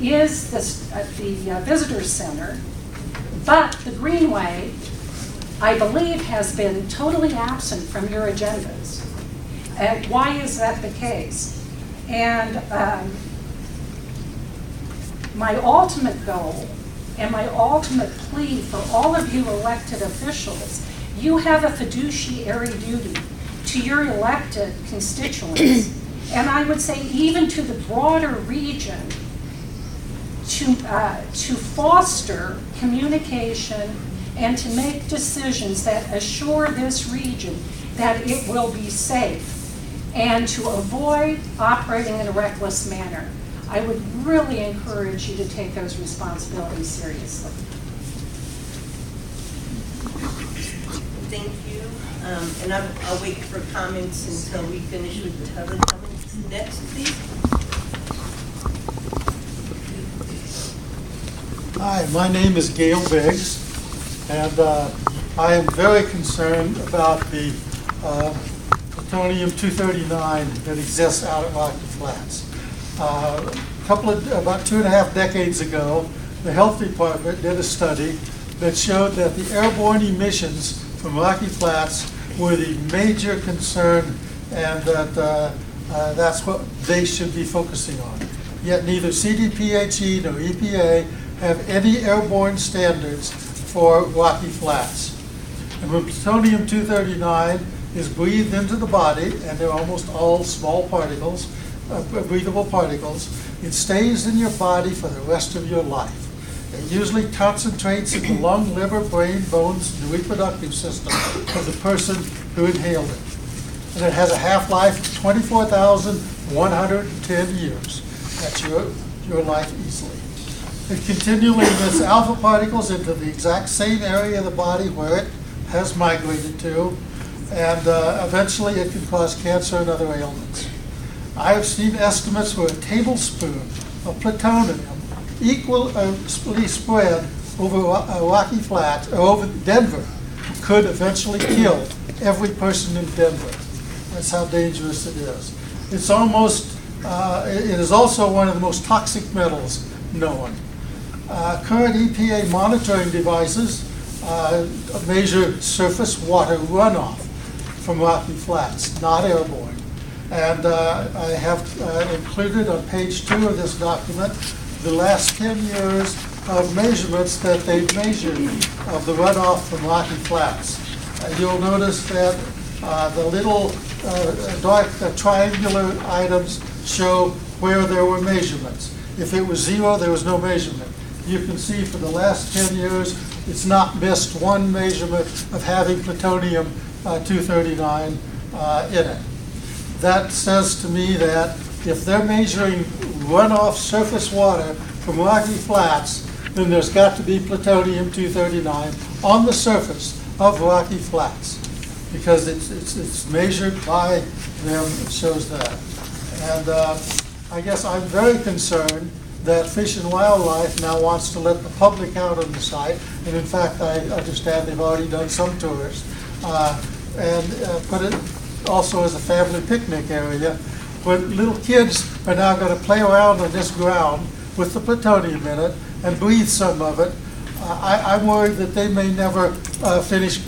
is the visitor center, but the Greenway, I believe, has been totally absent from your agendas. And why is that the case? And my ultimate goal and my ultimate plea for all of you elected officials, you have a fiduciary duty to your elected constituents, and I would say even to the broader region, to foster communication and to make decisions that assure this region that it will be safe and to avoid operating in a reckless manner. I would really encourage you to take those responsibilities seriously. Thank you. And I'll wait for comments until we finish with the other comments. Next, please. Hi, my name is Gail Biggs, and I am very concerned about the plutonium-239 that exists out at Rocky Flats. About 2.5 decades ago, the Health Department did a study that showed that the airborne emissions from Rocky Flats were the major concern, and that that's what they should be focusing on. Yet neither CDPHE nor EPA have any airborne standards for Rocky Flats. And when plutonium-239 is breathed into the body, and they're almost all small particles, breathable particles, it stays in your body for the rest of your life. It usually concentrates in the lung, liver, brain, bones, and the reproductive system of the person who inhaled it. And it has a half-life of 24,110 years. That's your life easily. It continually emits alpha particles into the exact same area of the body where it has migrated to, and eventually it can cause cancer and other ailments. I have seen estimates where a tablespoon of plutonium equally spread over Rocky Flats, or over Denver, could eventually kill every person in Denver. That's how dangerous it is. It's almost, it is also one of the most toxic metals known. Current EPA monitoring devices measure surface water runoff from Rocky Flats, not airborne. And I have included on page 2 of this document the last 10 years of measurements that they've measured of the runoff from Rocky Flats. You'll notice that the little dark triangular items show where there were measurements. If it was 0, there was no measurement. You can see for the last 10 years, it's not missed one measurement of having plutonium-239 in it. That says to me that if they're measuring runoff surface water from Rocky Flats, then there's got to be plutonium-239 on the surface of Rocky Flats, because it's measured by them. It shows that. And I guess I'm very concerned that Fish and Wildlife now wants to let the public out on the site, and in fact I understand they've already done some tours, and put it also as a family picnic area, where little kids are now going to play around on this ground with the plutonium in it and breathe some of it. I'm worried that they may never finish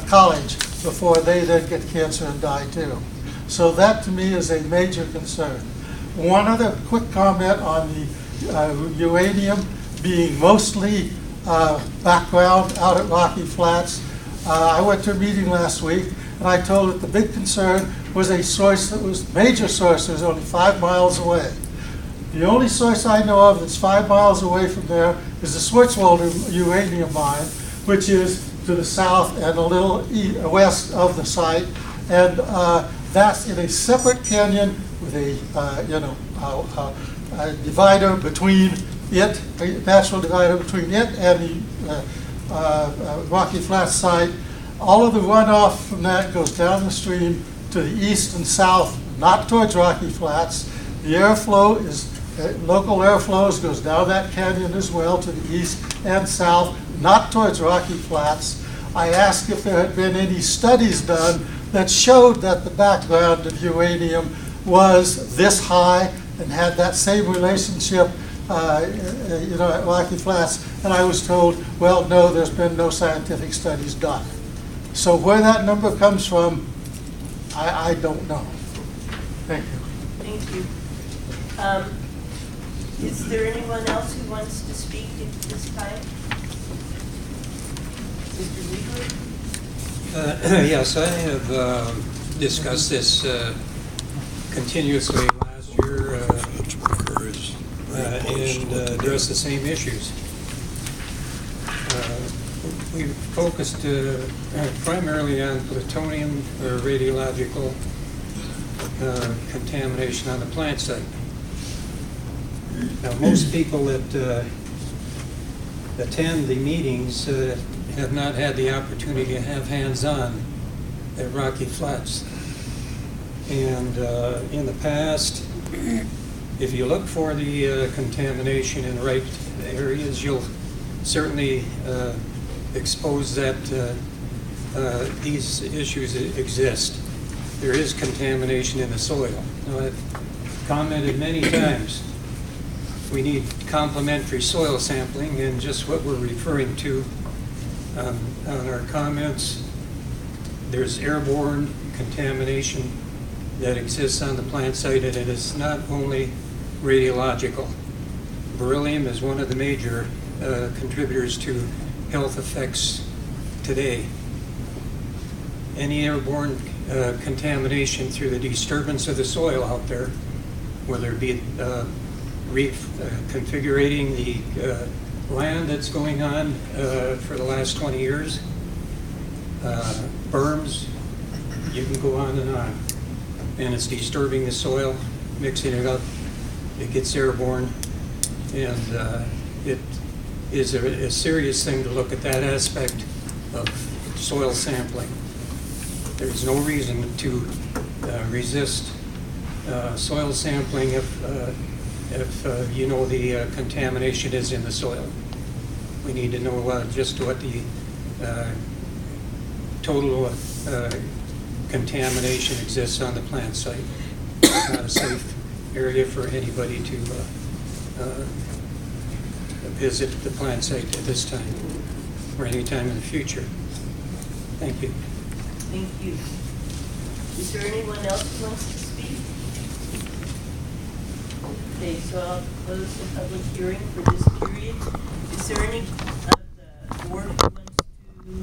college before they then get cancer and die too. So that to me is a major concern. One other quick comment on the uranium being mostly background out at Rocky Flats. I went to a meeting last week, and I told that the big concern was a source that was, major source that was only 5 miles away. The only source I know of that's 5 miles away from there is the Swartzwelder uranium mine, which is to the south and a little west of the site, and that's in a separate canyon with a divider between it, a natural divider between it and the Rocky Flats site. All of the runoff from that goes down the stream to the east and south, not towards Rocky Flats. The airflow is, local airflows goes down that canyon as well to the east and south, not towards Rocky Flats. I asked if there had been any studies done that showed that the background of uranium was this high and had that same relationship at Rocky Flats, and I was told, well, no, there's been no scientific studies done. So where that number comes from, I don't know. Thank you. Thank you. Is there anyone else who wants to speak at this time? Mr. Ziegler? Yes, I have discussed this continuously last year and addressed the same issues. We focused primarily on plutonium or radiological contamination on the plant site. Now, most people that attend the meetings have not had the opportunity to have hands-on at Rocky Flats. And in the past, if you look for the contamination in the right areas, you'll certainly expose that these issues exist. There is contamination in the soil. Now, I've commented many times, we need complementary soil sampling, and just what we're referring to on our comments, there's airborne contamination that exists on the plant site, and it is not only radiological. Beryllium is one of the major contributors to health effects today. Any airborne contamination through the disturbance of the soil out there, whether it be reconfiguring the land that's going on for the last 20 years, berms, you can go on, and it's disturbing the soil, mixing it up, it gets airborne, and it is a serious thing to look at that aspect of soil sampling. There's no reason to resist soil sampling if you know the contamination is in the soil. We need to know just what the total contamination exists on the plant site. It's not a safe area for anybody to visit the plant site at this time or any time in the future. Thank you. Thank you. Is there anyone else who wants to speak? Okay, so I'll close the public hearing for this period. Is there any of the board who wants to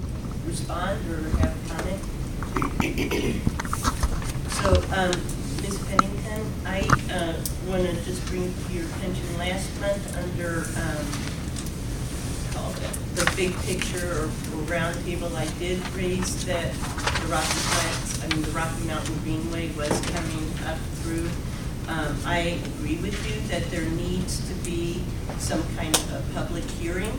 respond or have a comment? So, Ms. Pennington, I want to just bring to your attention last month under the big picture or roundtable, I did raise that the Rocky Mountain Greenway was coming up through. I agree with you that there needs to be some kind of a public hearing,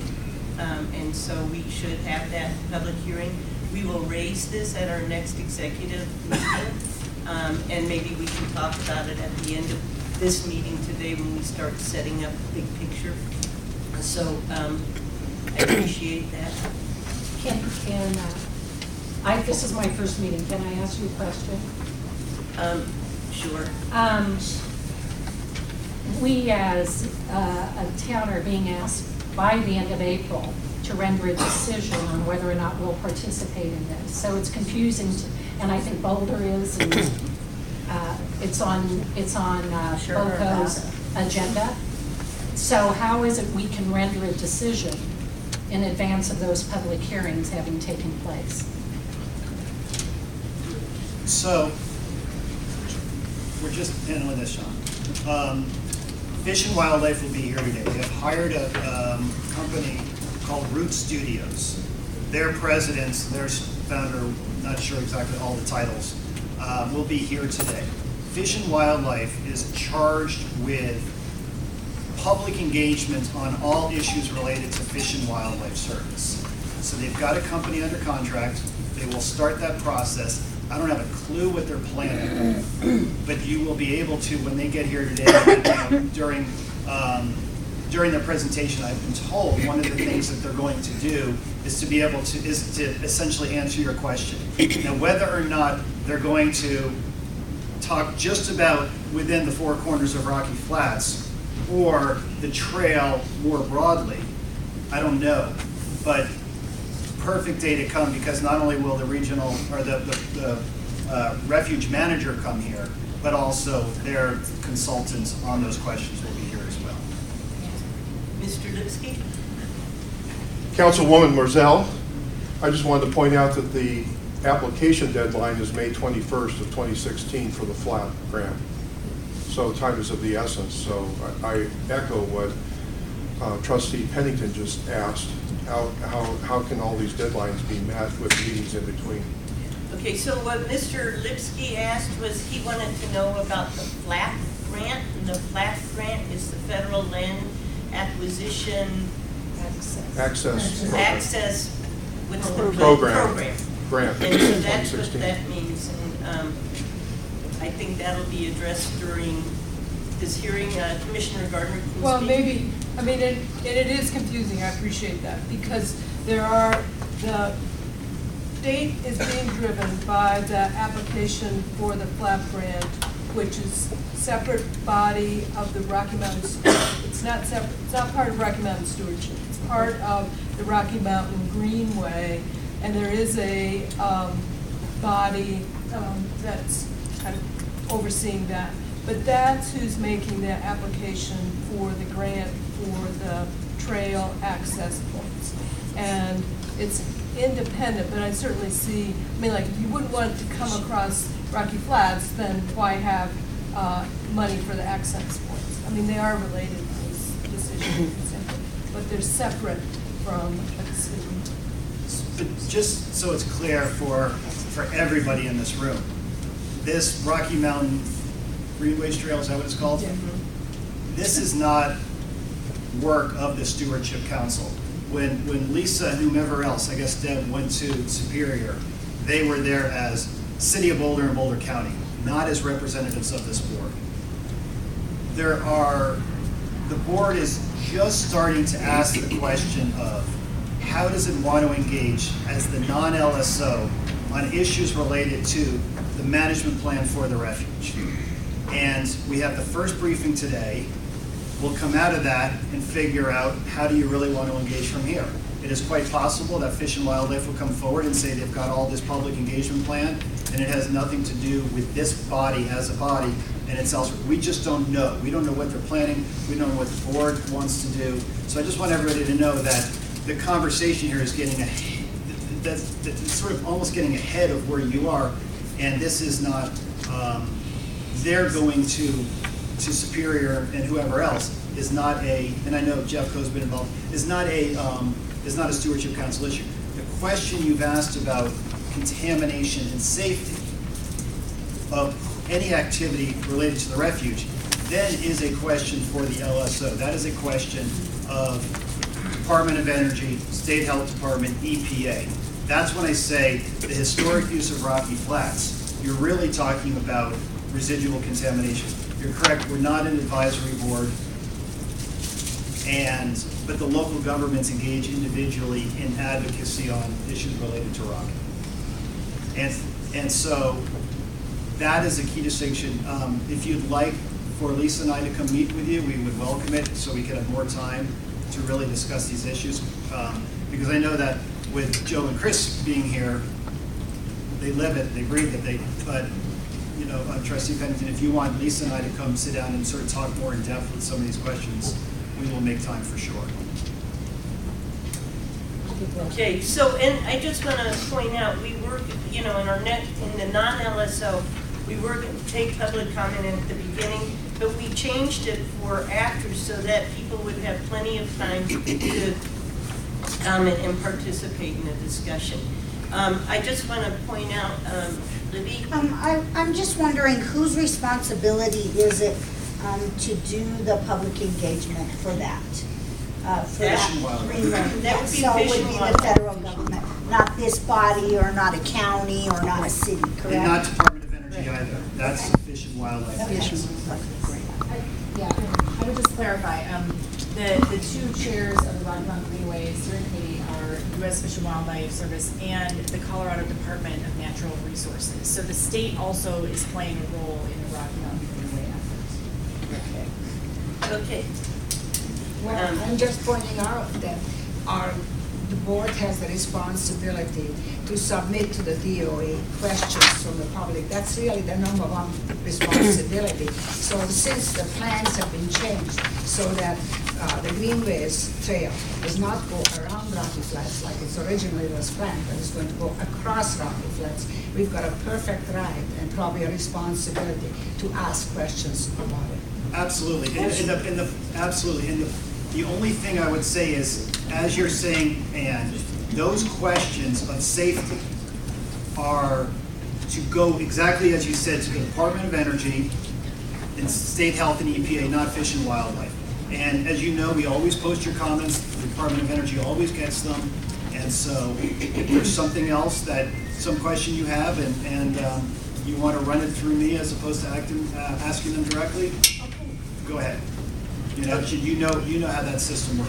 and so we should have that public hearing. We will raise this at our next executive meeting, and maybe we can talk about it at the end of this meeting today when we start setting up the big picture. So I appreciate that. This is my first meeting. Can I ask you a question? Sure. We as a town are being asked by the end of April to render a decision on whether or not we'll participate in this. So it's confusing, and I think Boulder is, and it's on BOCO's agenda. So how is it we can render a decision in advance of those public hearings having taken place? So, we're just handling this, Sean. Fish and Wildlife will be here today. They have hired a company called Root Studios. Their presidents, their founder, not sure exactly all the titles, will be here today. Fish and Wildlife is charged with public engagement on all issues related to Fish and Wildlife Service. So they've got a company under contract. They will start that process. I don't have a clue what they're planning, but you will be able to, when they get here today, during their presentation, I've been told one of the things that they're going to do is to essentially answer your question. Now, whether or not they're going to talk just about within the four corners of Rocky Flats, or the trail more broadly, I don't know. But perfect day to come, because not only will the regional or the refuge manager come here, but also their consultants on those questions will be here as well. Mr. Lipsky? Councilwoman Marzell, I just wanted to point out that the application deadline is May 21st of 2016 for the FLAP grant. So time is of the essence. So I echo what Trustee Pennington just asked. How can all these deadlines be met with meetings in between? Okay, so what Mr. Lipsky asked was he wanted to know about the FLAP grant. And the FLAP grant is the Federal Land Acquisition Access, what's the Program. And Grant. so that's what 2016. that means. And I think that'll be addressed during this hearing. Commissioner Gardner, can you Well, speak? maybe, I mean, and it is confusing, I appreciate that, because the state is being driven by the application for the FLAP grant, which is separate body of the Rocky Mountain Stewardship. It's not separate, it's not part of Rocky Mountain Stewardship. It's part of the Rocky Mountain Greenway, and there is a body that's kind of overseeing that. But that's who's making the application for the grant for the trail access points. And it's independent, but I certainly see, I mean, like, if you wouldn't want to come across Rocky Flats, then why have money for the access points? I mean, they are related, those decisions, but they're separate from a decision. But just so it's clear for everybody in this room, this Rocky Mountain Greenway Trail, is that what it's called? Yeah. This is not work of the Stewardship Council. When Lisa and whomever else, I guess Deb, went to Superior, they were there as City of Boulder and Boulder County, not as representatives of this board. The board is just starting to ask the question of how does it want to engage as the non-LSO on issues related to the management plan for the refuge. And we have the first briefing today. We'll come out of that and figure out how do you really want to engage from here. It is quite possible that Fish and Wildlife will come forward and say they've got all this public engagement plan and it has nothing to do with this body as a body and it's elsewhere. We just don't know. We don't know what they're planning. We don't know what the board wants to do. So I just want everybody to know that the conversation here is getting that's sort of almost getting ahead of where you are, and this is not, they're going to Superior and whoever else is not a, and I know Jeff Coe's been involved, is not a Stewardship Council issue. The question you've asked about contamination and safety of any activity related to the refuge then is a question for the LSO. That is a question of Department of Energy, State Health Department, EPA. That's when I say the historic use of Rocky Flats, you're really talking about residual contamination. You're correct, we're not an advisory board, but the local governments engage individually in advocacy on issues related to Rocky. And so that is a key distinction. If you'd like for Lisa and I to come meet with you, we would welcome it so we could have more time to really discuss these issues. Because I know that with Joe and Chris being here, they live it, they breathe it, but you know, Trustee Pennington, if you want Lisa and I to come sit down and sort of talk more in depth with some of these questions, we will make time for sure. Okay, so, and I just want to point out, we work, you know, in the non-LSO, we were going to take public comment at the beginning, but we changed it for after so that people would have plenty of time to comment and participate in the discussion. I just want to point out, Libby? I'm just wondering whose responsibility is it to do the public engagement for that? Fish and Wildlife. That would be So it Fish would and be the Wildlife. federal government, not this body or not a county or not a city, correct? And not Department of Energy either. That's Fish and Wildlife. Yeah, I would just clarify, the two chairs of the Rocky Mountain Greenway Steering Committee are U.S. Fish and Wildlife Service and the Colorado Department of Natural Resources. So the state also is playing a role in the Rocky Mountain Greenway effort. Okay. Well, I'm just pointing out that the board has the responsibility to submit to the DOE questions from the public. That's really the number one responsibility. So since the plans have been changed so that the Greenway's trail does not go around Rocky Flats like it's originally was planned, but it's going to go across Rocky Flats, we've got a perfect right and probably a responsibility to ask questions about it. Absolutely. Absolutely. And the only thing I would say is, as you're saying, Ann, those questions of safety are to go exactly as you said to the Department of Energy and State Health and EPA, not Fish and Wildlife. And as you know, we always post your comments. The Department of Energy always gets them. And so if there's something else some question you have and you want to run it through me as opposed to asking them directly, go ahead. You know how that system works.